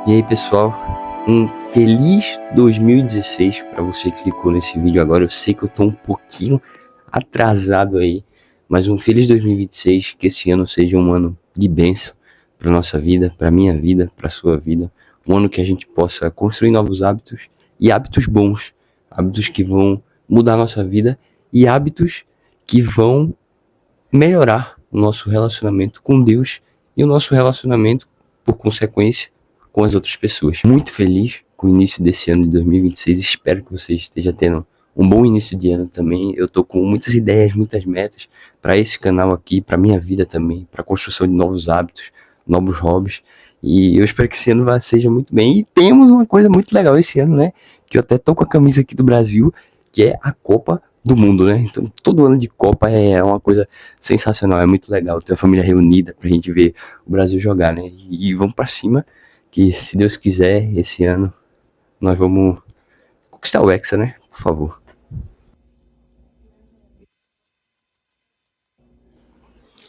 E aí pessoal, um feliz 2016 para você que clicou nesse vídeo agora. Eu sei que eu tô um pouquinho atrasado aí, mas um feliz 2026, que esse ano seja um ano de bênção para nossa vida, para minha vida, para sua vida. Um ano que a gente possa construir novos hábitos e hábitos bons, hábitos que vão mudar a nossa vida e hábitos que vão melhorar o nosso relacionamento com Deus e o nosso relacionamento, por consequência, com as outras pessoas. Muito feliz com o início desse ano de 2026, espero que você esteja tendo um bom início de ano também. Eu tô com muitas ideias, muitas metas para esse canal aqui, para minha vida também, para a construção de novos hábitos, novos hobbies, e eu espero que esse ano seja muito bem. E temos uma coisa muito legal esse ano, né, que eu até tô com a camisa aqui do Brasil, que é a Copa do Mundo, né? Então todo ano de Copa é uma coisa sensacional, é muito legal ter a família reunida pra gente ver o Brasil jogar, né? E vamos pra cima, que se Deus quiser, esse ano nós vamos conquistar o Hexa, né? Por favor.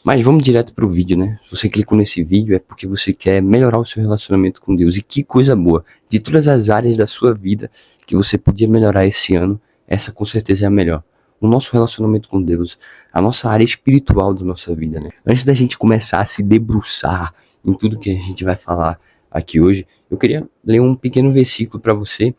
Mas vamos direto pro vídeo, né? Se você clicou nesse vídeo é porque você quer melhorar o seu relacionamento com Deus. E que coisa boa! De todas as áreas da sua vida que você podia melhorar esse ano, essa com certeza é a melhor. O nosso relacionamento com Deus, a nossa área espiritual da nossa vida, né? Antes da gente começar a se debruçar em tudo que a gente vai falar aqui hoje, eu queria ler um pequeno versículo para você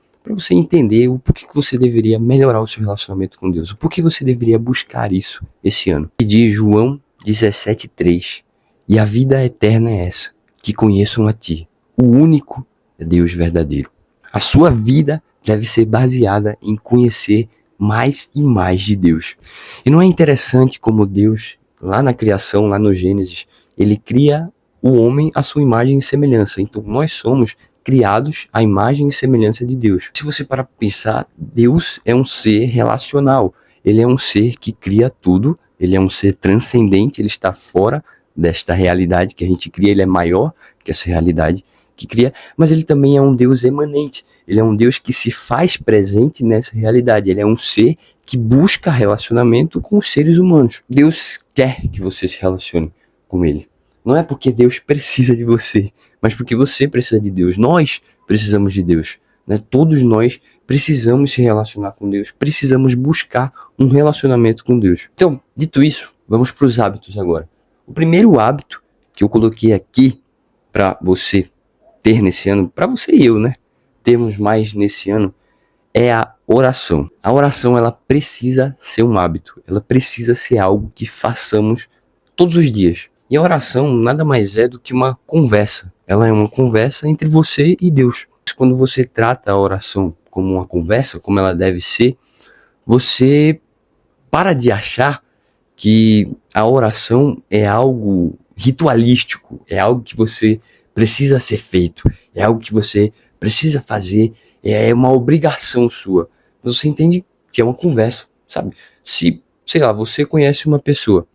entender o porquê que você deveria melhorar o seu relacionamento com Deus, o porquê você deveria buscar isso esse ano. E de João 17:3, e a vida eterna é essa, que conheçam a ti, o único Deus verdadeiro. A sua vida deve ser baseada em conhecer mais e mais de Deus. E não é interessante como Deus, lá na criação, lá no Gênesis, ele cria o homem à sua imagem e semelhança. Então nós somos criados à imagem e semelhança de Deus. Se você parar para pensar, Deus é um ser relacional. Ele é um ser que cria tudo, ele é um ser transcendente, ele está fora desta realidade que a gente cria, ele é maior que essa realidade que cria, mas ele também é um Deus emanente, ele é um Deus que se faz presente nessa realidade, ele é um ser que busca relacionamento com os seres humanos. Deus quer que você se relacione com ele. Não é porque Deus precisa de você, mas porque você precisa de Deus. Nós precisamos de Deus, né? Todos nós precisamos se relacionar com Deus, precisamos buscar um relacionamento com Deus. Então, dito isso, vamos para os hábitos agora. O primeiro hábito que eu coloquei aqui para você ter nesse ano, para você e eu, né, termos mais nesse ano, é a oração. A oração, ela precisa ser um hábito, ela precisa ser algo que façamos todos os dias. E a oração nada mais é do que uma conversa. Ela é uma conversa entre você e Deus. Quando você trata a oração como uma conversa, como ela deve ser, você para de achar que a oração é algo ritualístico, é algo que você precisa ser feito, é algo que você precisa fazer, é uma obrigação sua. Você entende que é uma conversa, sabe? Se, sei lá, você conhece uma pessoa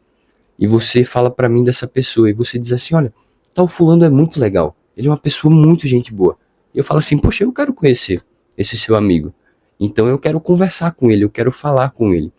e você fala pra mim dessa pessoa e você diz assim, olha, tal fulano é muito legal, ele é uma pessoa muito gente boa. E eu falo assim, poxa, eu quero conhecer esse seu amigo, então eu quero conversar com ele, eu quero falar com ele.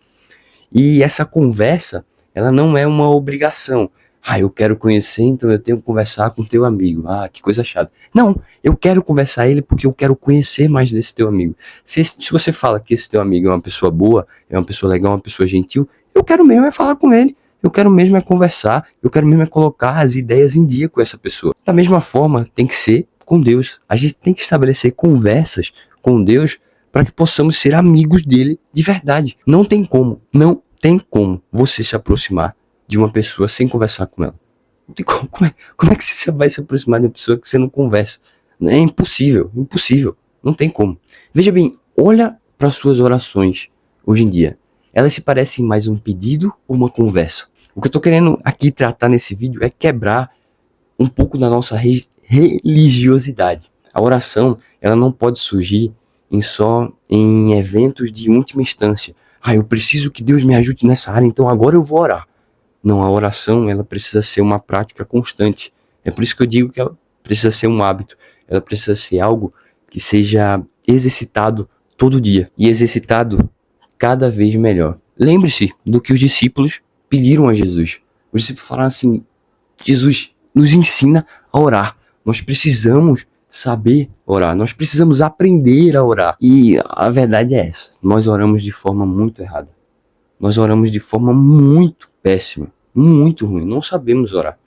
E essa conversa, ela não é uma obrigação. Ah, eu quero conhecer, então eu tenho que conversar com teu amigo. Ah, que coisa chata. Não, eu quero conversar ele porque eu quero conhecer mais desse teu amigo. Se você fala que esse teu amigo é uma pessoa boa, é uma pessoa legal, uma pessoa gentil, eu quero mesmo é falar com ele. Eu quero mesmo é conversar, eu quero mesmo é colocar as ideias em dia com essa pessoa. Da mesma forma, tem que ser com Deus. A gente tem que estabelecer conversas com Deus para que possamos ser amigos dele de verdade. Não tem como você se aproximar de uma pessoa sem conversar com ela. Não tem como é que você vai se aproximar de uma pessoa que você não conversa? É impossível, não tem como. Veja bem, olha para suas orações hoje em dia. Elas se parecem mais um pedido ou uma conversa? O que eu estou querendo aqui tratar nesse vídeo é quebrar um pouco da nossa religiosidade. A oração, ela não pode surgir só em eventos de última instância. Ah, eu preciso que Deus me ajude nessa área, então agora eu vou orar. Não, a oração, ela precisa ser uma prática constante. É por isso que eu digo que ela precisa ser um hábito. Ela precisa ser algo que seja exercitado todo dia. E exercitado cada vez melhor. Lembre-se do que os discípulos pediram a Jesus. Os discípulos falaram assim, Jesus, nos ensina a orar. Nós precisamos saber orar, nós precisamos aprender a orar. E a verdade é essa, nós oramos de forma muito errada. Nós oramos de forma muito péssima, muito ruim, não sabemos orar.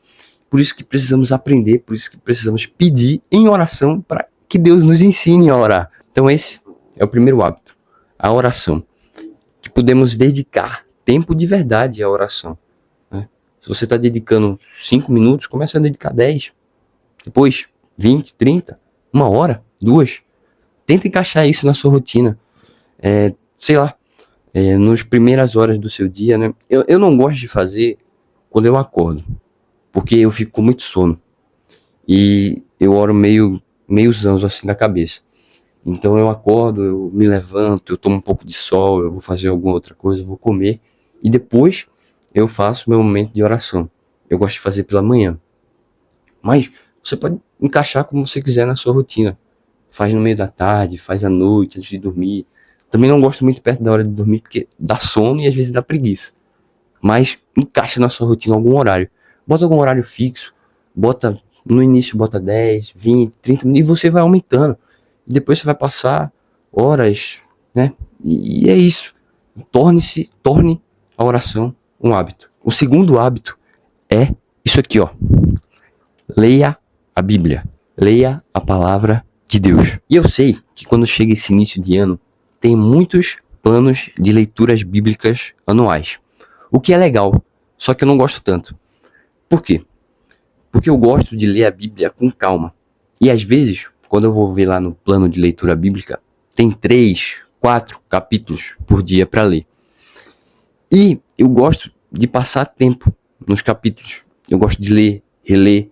Por isso que precisamos aprender, por isso que precisamos pedir em oração para que Deus nos ensine a orar. Então esse é o primeiro hábito, a oração. Que podemos dedicar tempo de verdade à oração. Né? Se você está dedicando 5 minutos, comece a dedicar 10. Depois 20, 30, 1 hora, 2. Tenta encaixar isso na sua rotina. Sei lá, nas primeiras horas do seu dia, né? Eu não gosto de fazer quando eu acordo, porque eu fico com muito sono. E eu oro meio zanzo assim na cabeça. Então eu acordo, eu me levanto, eu tomo um pouco de sol, eu vou fazer alguma outra coisa, eu vou comer. E depois eu faço meu momento de oração. Eu gosto de fazer pela manhã. Mas você pode encaixar como você quiser na sua rotina. Faz no meio da tarde, faz à noite, antes de dormir. Também não gosto muito perto da hora de dormir, porque dá sono e às vezes dá preguiça. Mas encaixa na sua rotina algum horário. Bota algum horário fixo. No início bota 10, 20, 30 minutos e você vai aumentando. E depois você vai passar horas, né? E é isso. Torne a oração um hábito. O segundo hábito é isso aqui, ó. Leia a Bíblia. Leia a palavra de Deus. E eu sei que quando chega esse início de ano, tem muitos planos de leituras bíblicas anuais. O que é legal, só que eu não gosto tanto. Por quê? Porque eu gosto de ler a Bíblia com calma. E às vezes, quando eu vou ver lá no plano de leitura bíblica, tem 3, 4 capítulos por dia para ler. E eu gosto de passar tempo nos capítulos. Eu gosto de ler, reler.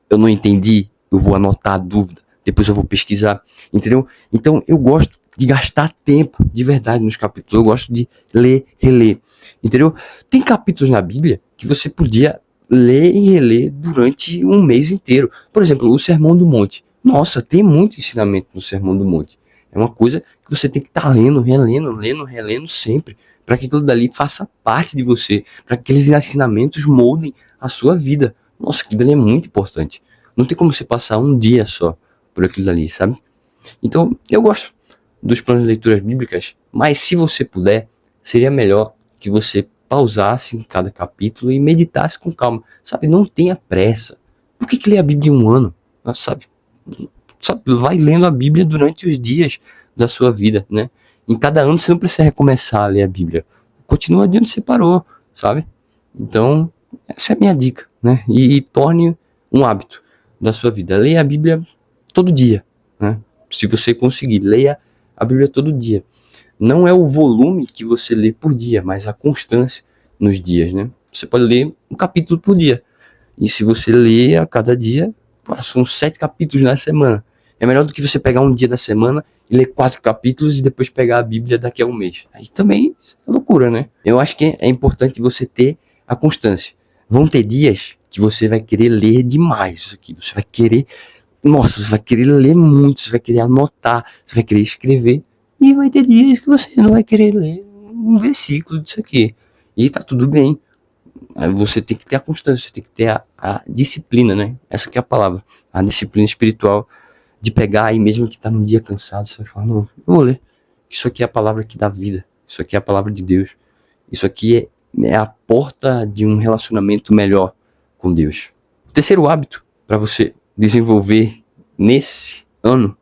Eu não entendi, eu vou anotar a dúvida. Depois eu vou pesquisar, entendeu? Então eu gosto de gastar tempo de verdade nos capítulos. Eu gosto de ler, reler, entendeu? Tem capítulos na Bíblia que você podia ler e reler durante um mês inteiro. Por exemplo, o Sermão do Monte. Nossa, tem muito ensinamento no Sermão do Monte. É uma coisa que você tem que estar lendo, relendo sempre, para que aquilo dali faça parte de você, para que aqueles ensinamentos moldem a sua vida. Nossa, aquilo dali é muito importante. Não tem como você passar um dia só por aquilo dali, sabe? Então, eu gosto dos planos de leituras bíblicas, mas se você puder, seria melhor que você pausasse em cada capítulo e meditasse com calma. Sabe, não tenha pressa. Por que ler a Bíblia em um ano? Sabe, vai lendo a Bíblia durante os dias da sua vida, né? Em cada ano você não precisa recomeçar a ler a Bíblia. Continua de onde você parou, sabe? Então, essa é a minha dica, né? E torne um hábito da sua vida. Leia a Bíblia todo dia, né? Se você conseguir, leia a Bíblia todo dia. Não é o volume que você lê por dia, mas a constância nos dias, né? Você pode ler um capítulo por dia. E se você lê a cada dia, são 7 capítulos na semana. É melhor do que você pegar um dia da semana e ler 4 capítulos e depois pegar a Bíblia daqui a um mês. Aí também é loucura, né? Eu acho que é importante você ter a constância. Vão ter dias que você vai querer ler demais isso aqui. Você vai querer... Nossa, você vai querer ler muito, você vai querer anotar, você vai querer escrever. E vai ter dias que você não vai querer ler um versículo disso aqui. E tá tudo bem. Aí você tem que ter a constância, você tem que ter a disciplina, né? Essa que é a palavra. A disciplina espiritual de pegar aí, mesmo que tá num dia cansado, você vai falar, não, eu vou ler. Isso aqui é a palavra que dá vida. Isso aqui é a palavra de Deus. Isso aqui é a porta de um relacionamento melhor com Deus. O terceiro hábito para você desenvolver nesse ano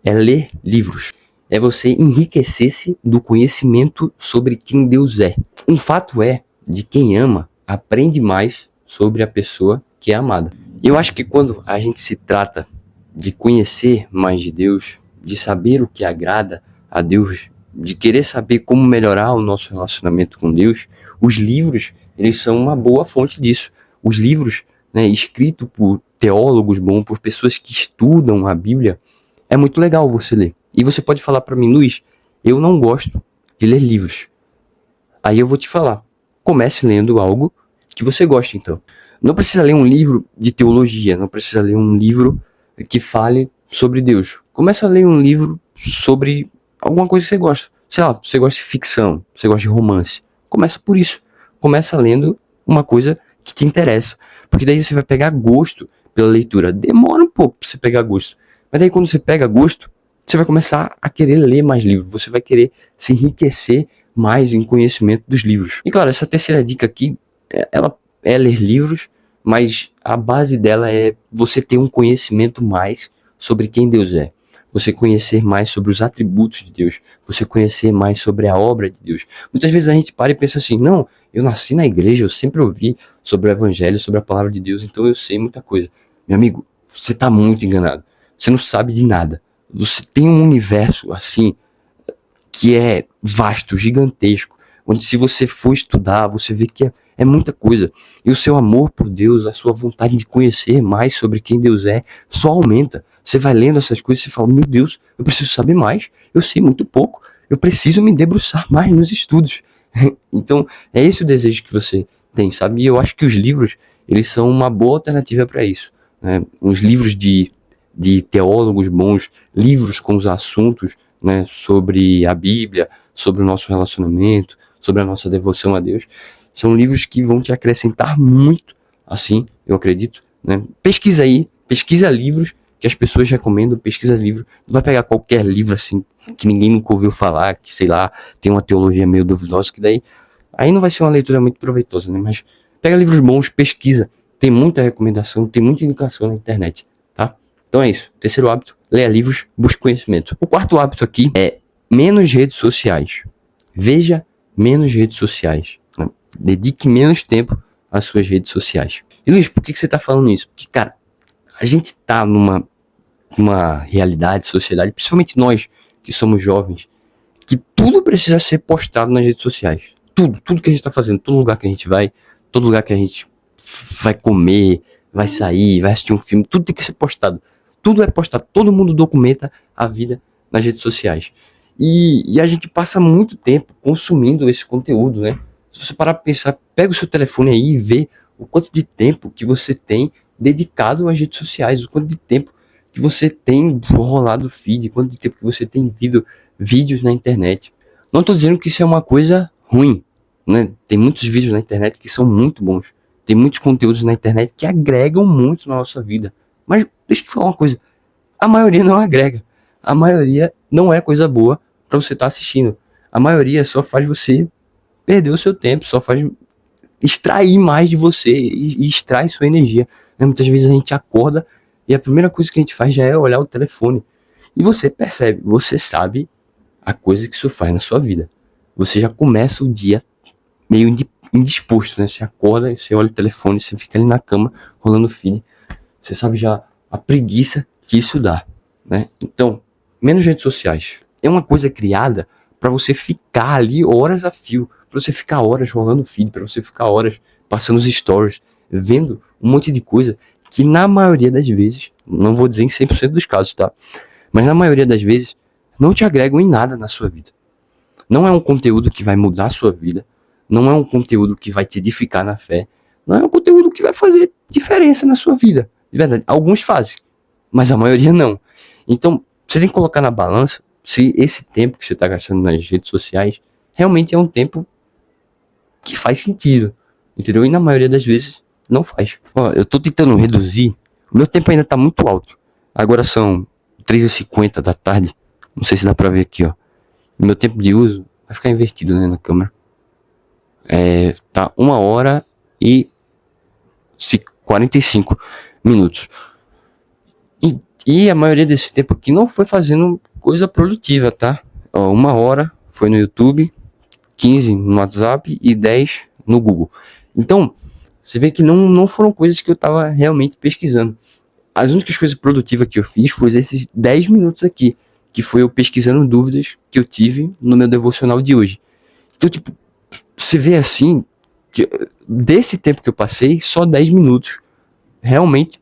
é ler livros. É você enriquecer-se do conhecimento sobre quem Deus é. Um fato é, de quem ama, aprende mais sobre a pessoa que é amada. Eu acho que quando a gente se trata de conhecer mais de Deus, de saber o que agrada a Deus, de querer saber como melhorar o nosso relacionamento com Deus, os livros, eles são uma boa fonte disso. Os livros, né, escritos por teólogos bons, por pessoas que estudam a Bíblia, é muito legal você ler. E você pode falar para mim, Luiz, eu não gosto de ler livros. Aí eu vou te falar, comece lendo algo que você goste, então. Não precisa ler um livro de teologia, não precisa ler um livro que fale sobre Deus. Comece a ler um livro sobre alguma coisa que você gosta. Sei lá, você gosta de ficção, você gosta de romance. Começa por isso. Começa lendo uma coisa que te interessa. Porque daí você vai pegar gosto pela leitura. Demora um pouco pra você pegar gosto. Mas daí quando você pega gosto, você vai começar a querer ler mais livros, você vai querer se enriquecer mais em conhecimento dos livros. E claro, essa terceira dica aqui, ela é ler livros, mas a base dela é você ter um conhecimento mais sobre quem Deus é. Você conhecer mais sobre os atributos de Deus, você conhecer mais sobre a obra de Deus. Muitas vezes a gente para e pensa assim, não, eu nasci na igreja, eu sempre ouvi sobre o evangelho, sobre a palavra de Deus, então eu sei muita coisa. Meu amigo, você está muito enganado. Você não sabe de nada. Você tem um universo assim que é vasto, gigantesco, onde se você for estudar, você vê que é muita coisa. E o seu amor por Deus, a sua vontade de conhecer mais sobre quem Deus é, só aumenta. Você vai lendo essas coisas e fala, meu Deus, eu preciso saber mais, eu sei muito pouco, eu preciso me debruçar mais nos estudos. Então, é esse o desejo que você tem, sabe? E eu acho que os livros, eles são uma boa alternativa para isso. Né? Os livros de teólogos bons, livros com os assuntos, né, sobre a Bíblia, sobre o nosso relacionamento, sobre a nossa devoção a Deus, são livros que vão te acrescentar muito, assim, eu acredito, né? Pesquisa aí, pesquisa livros que as pessoas recomendam, pesquisa livros, não vai pegar qualquer livro assim, que ninguém nunca ouviu falar, que sei lá, tem uma teologia meio duvidosa, que daí, aí não vai ser uma leitura muito proveitosa, né? Mas pega livros bons, pesquisa, tem muita recomendação, tem muita indicação na internet, tá? Então é isso, terceiro hábito, leia livros, busque conhecimento. O quarto hábito aqui é menos redes sociais. Veja menos redes sociais. Né? Dedique menos tempo às suas redes sociais. E Luiz, por que você tá falando isso? Porque, cara, a gente tá numa realidade, sociedade, principalmente nós que somos jovens, que tudo precisa ser postado nas redes sociais. Tudo que a gente tá fazendo, todo lugar que a gente vai, todo lugar que a gente vai comer, vai sair, vai assistir um filme, tudo tem que ser postado. Tudo é postado, todo mundo documenta a vida nas redes sociais. E a gente passa muito tempo consumindo esse conteúdo, né? Se você parar pra pensar, pega o seu telefone aí e vê o quanto de tempo que você tem dedicado às redes sociais, o quanto de tempo que você tem rolado o feed, quanto de tempo que você tem visto vídeos na internet. Não tô dizendo que isso é uma coisa ruim, né? Tem muitos vídeos na internet que são muito bons. Tem muitos conteúdos na internet que agregam muito na nossa vida. Mas deixa eu te falar uma coisa, a maioria não agrega. A maioria não é coisa boa para você estar assistindo. A maioria só faz você perder o seu tempo, só faz extrair mais de você e extrai sua energia. Muitas vezes a gente acorda e a primeira coisa que a gente faz já é olhar o telefone. E você percebe, você sabe a coisa que isso faz na sua vida. Você já começa o dia meio indisposto, né? Você acorda, você olha o telefone, você fica ali na cama, rolando o feed. Você sabe já a preguiça que isso dá, né? Então, menos redes sociais. É uma coisa criada para você ficar ali horas a fio, para você ficar horas rolando feed, para você ficar horas passando os stories, vendo um monte de coisa que na maioria das vezes, não vou dizer em 100% dos casos, tá? Mas na maioria das vezes, não te agregam em nada na sua vida. Não é um conteúdo que vai mudar a sua vida, não é um conteúdo que vai te edificar na fé, não é um conteúdo que vai fazer diferença na sua vida. De verdade, alguns fazem, mas a maioria não. Então, você tem que colocar na balança se esse tempo que você está gastando nas redes sociais realmente é um tempo que faz sentido, entendeu? E na maioria das vezes não faz. Ó, eu tô tentando reduzir, o meu tempo ainda tá muito alto. Agora são 3h50 da tarde, não sei se dá pra ver aqui, ó. O meu tempo de uso vai ficar invertido, né, na câmera. Tá 1h e 45 minutos. E a maioria desse tempo aqui não foi fazendo coisa produtiva, tá? Ó, 1h foi no YouTube, 15 no WhatsApp e 10 no Google. Então, você vê que não foram coisas que eu tava realmente pesquisando. As únicas coisas produtivas que eu fiz foi esses 10 minutos aqui, que foi eu pesquisando dúvidas que eu tive no meu devocional de hoje. Então, tipo, você vê assim, que desse tempo que eu passei, só 10 minutos realmente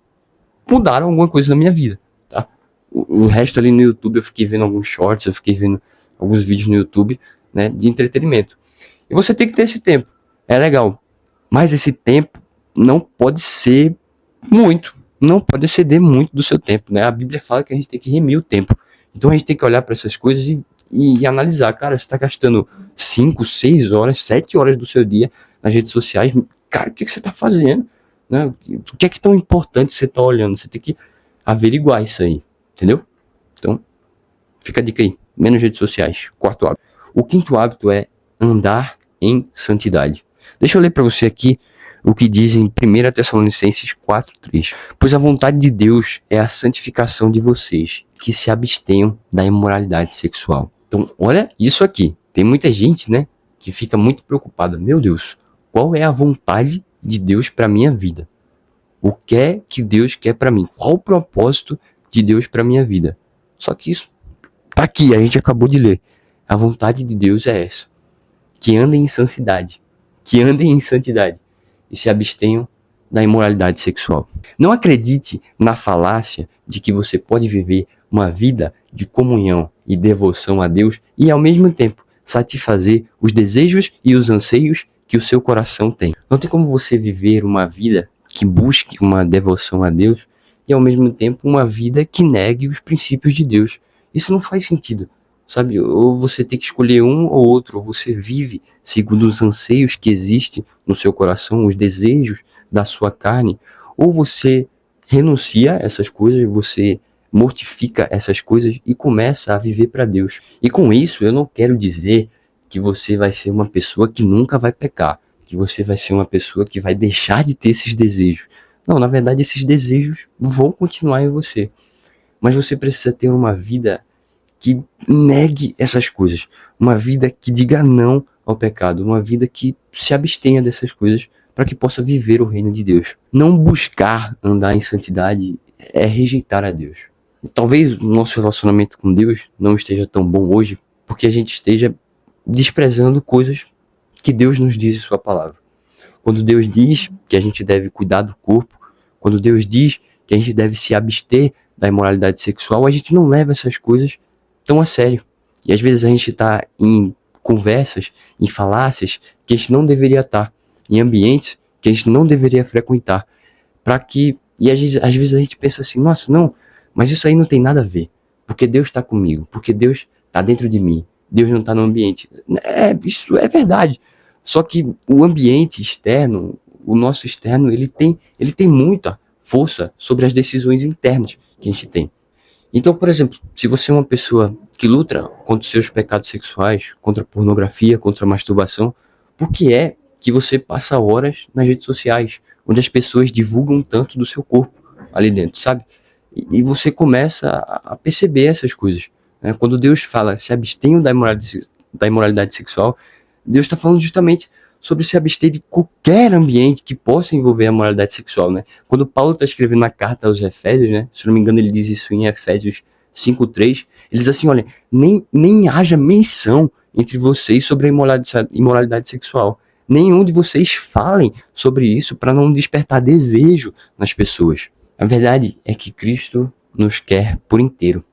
mudaram alguma coisa na minha vida, tá? O resto ali no YouTube eu fiquei vendo alguns shorts, eu fiquei vendo alguns vídeos no YouTube, né, de entretenimento. E você tem que ter esse tempo, é legal, mas esse tempo não pode ser muito, não pode exceder muito do seu tempo, né? A Bíblia fala que a gente tem que remir o tempo, então a gente tem que olhar para essas coisas e analisar, cara, você está gastando 5, 6 horas, 7 horas do seu dia nas redes sociais, cara, o que você está fazendo? Né? O que é que tão importante você está olhando? Você tem que averiguar isso aí, Entendeu? Então, fica a dica aí. Menos redes sociais. Quarto hábito. O quinto hábito é andar em santidade. Deixa eu ler para você aqui o que diz em 1 Tessalonicenses 4:3. Pois a vontade de Deus é a santificação de vocês, que se abstenham da imoralidade sexual. Então, olha isso aqui. Tem muita gente, né, que fica muito preocupada. Meu Deus, qual é a vontade de Deus para minha vida? O que é que Deus quer para mim? Qual o propósito de Deus para minha vida? Só que isso tá aqui, a gente acabou de ler. A vontade de Deus é essa: que andem em santidade, que andem em santidade e se abstenham da imoralidade sexual. Não acredite na falácia de que você pode viver uma vida de comunhão e devoção a Deus e ao mesmo tempo satisfazer os desejos e os anseios que o seu coração tem. Não tem como você viver uma vida que busque uma devoção a Deus e ao mesmo tempo uma vida que negue os princípios de Deus. Isso não faz sentido, sabe? Ou você tem que escolher um ou outro, ou você vive segundo os anseios que existem no seu coração, os desejos da sua carne, ou você renuncia a essas coisas, você mortifica essas coisas e começa a viver para Deus. E com isso eu não quero dizer que você vai ser uma pessoa que nunca vai pecar, que você vai ser uma pessoa que vai deixar de ter esses desejos. Não, na verdade esses desejos vão continuar em você. Mas você precisa ter uma vida que negue essas coisas, uma vida que diga não ao pecado, uma vida que se abstenha dessas coisas para que possa viver o reino de Deus. Não buscar andar em santidade é rejeitar a Deus. Talvez o nosso relacionamento com Deus não esteja tão bom hoje porque a gente esteja desprezando coisas que Deus nos diz em sua palavra. Quando Deus diz que a gente deve cuidar do corpo, quando Deus diz que a gente deve se abster da imoralidade sexual, a gente não leva essas coisas tão a sério. E às vezes a gente está em conversas, em falácias que a gente não deveria estar, em ambientes que a gente não deveria frequentar, para que, e às vezes a gente pensa assim, nossa, não, mas isso aí não tem nada a ver, porque Deus está comigo, porque Deus está dentro de mim, Deus não está no ambiente. Isso é verdade. Só que o ambiente externo, o nosso externo, ele tem muita força sobre as decisões internas que a gente tem. Então, por exemplo, se você é uma pessoa que luta contra os seus pecados sexuais, contra a pornografia, contra a masturbação, por que é que você passa horas nas redes sociais, onde as pessoas divulgam tanto do seu corpo ali dentro, sabe? E você começa a perceber essas coisas, né? Quando Deus fala, se abstenham da imoralidade sexual, Deus está falando justamente sobre se abster de qualquer ambiente que possa envolver a moralidade sexual, né? Quando Paulo está escrevendo a carta aos Efésios, né? Se não me engano ele diz isso em Efésios 5:3, ele diz assim, olha, nem haja menção entre vocês sobre a imoralidade sexual. Nenhum de vocês falem sobre isso para não despertar desejo nas pessoas. A verdade é que Cristo nos quer por inteiro.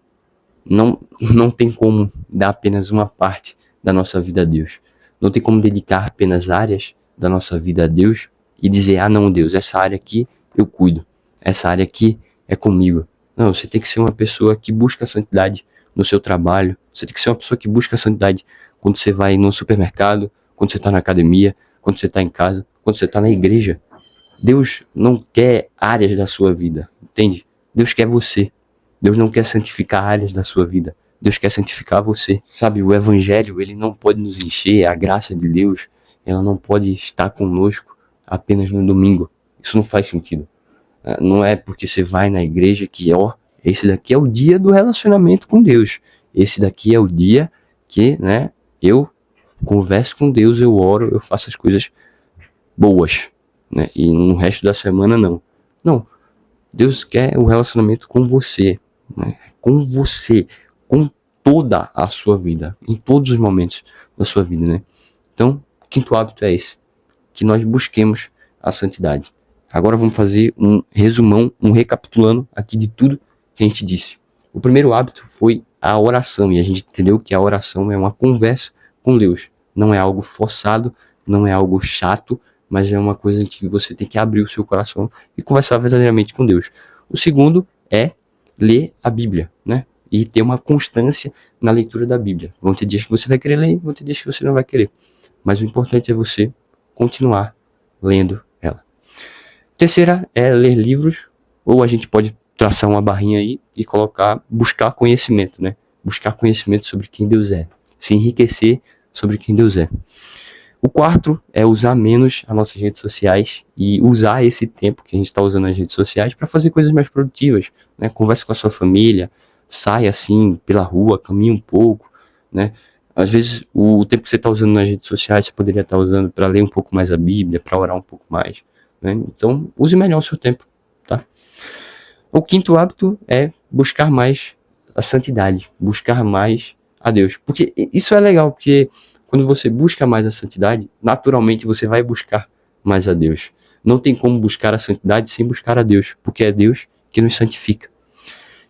Não tem como dar apenas uma parte da nossa vida a Deus. Não tem como dedicar apenas áreas da nossa vida a Deus e dizer, ah não, Deus, essa área aqui eu cuido, essa área aqui é comigo. Não, você tem que ser uma pessoa que busca a santidade no seu trabalho, você tem que ser uma pessoa que busca a santidade quando você vai no supermercado, quando você está na academia, quando você está em casa, quando você está na igreja. Deus não quer áreas da sua vida, entende? Deus quer você. Deus não quer santificar áreas da sua vida. Deus quer santificar você. Sabe, o evangelho, ele não pode nos encher, a graça de Deus, ela não pode estar conosco apenas no domingo. Isso não faz sentido. Não é porque você vai na igreja que, esse daqui é o dia do relacionamento com Deus. Esse daqui é o dia que, né, eu converso com Deus, eu oro, eu faço as coisas boas, né? E no resto da semana, não. Não. Deus quer o relacionamento com você, né? Com você, com toda a sua vida, em todos os momentos da sua vida, né? Então, o quinto hábito é esse, que nós busquemos a santidade. Agora vamos fazer um resumão, um recapitulando aqui de tudo que a gente disse. O primeiro hábito foi a oração, e a gente entendeu que a oração é uma conversa com Deus. Não é algo forçado, não é algo chato, mas é uma coisa que você tem que abrir o seu coração e conversar verdadeiramente com Deus. O segundo é ler a Bíblia, né? E ter uma constância na leitura da Bíblia. Vão ter dias que você vai querer ler, vão ter dias que você não vai querer. Mas o importante é você continuar lendo ela. Terceira é ler livros, ou a gente pode traçar uma barrinha aí e buscar conhecimento, né? Buscar conhecimento sobre quem Deus é. Se enriquecer sobre quem Deus é. O quarto é usar menos as nossas redes sociais e usar esse tempo que a gente está usando nas redes sociais para fazer coisas mais produtivas, né? Converse com a sua família, saia assim pela rua, caminhe um pouco, né? Às vezes o tempo que você está usando nas redes sociais você poderia estar usando para ler um pouco mais a Bíblia, para orar um pouco mais, né? Então use melhor o seu tempo, tá? O quinto hábito é buscar mais a santidade, buscar mais a Deus, porque isso é legal, porque quando você busca mais a santidade, naturalmente você vai buscar mais a Deus. Não tem como buscar a santidade sem buscar a Deus, porque é Deus que nos santifica.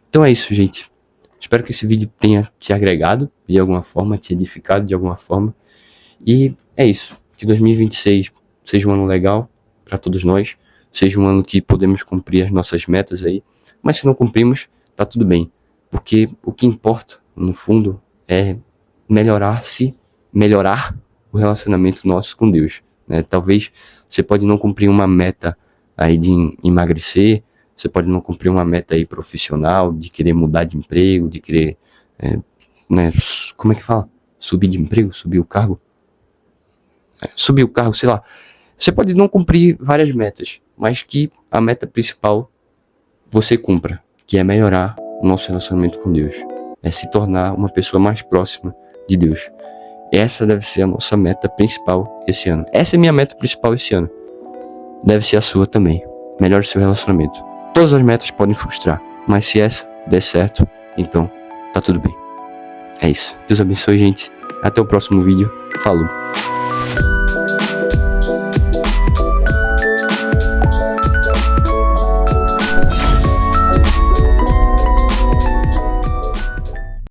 Então é isso, gente. Espero que esse vídeo tenha te agregado de alguma forma, te edificado de alguma forma. E é isso. Que 2026 seja um ano legal para todos nós. Seja um ano que podemos cumprir as nossas metas aí. Mas se não cumprimos, tá tudo bem. Porque o que importa, no fundo, é melhorar o relacionamento nosso com Deus, né? Talvez você pode não cumprir uma meta aí de emagrecer, você pode não cumprir uma meta aí profissional, de querer mudar de emprego, de querer, né, como é que fala? Subir de emprego, subir o cargo, sei lá. Você pode não cumprir várias metas, mas que a meta principal você cumpra, que é melhorar o nosso relacionamento com Deus, é se tornar uma pessoa mais próxima de Deus. Essa deve ser a nossa meta principal esse ano. Essa é a minha meta principal esse ano. Deve ser a sua também. Melhore seu relacionamento. Todas as metas podem frustrar, mas se essa der certo, então tá tudo bem. É isso. Deus abençoe, gente. Até o próximo vídeo. Falou.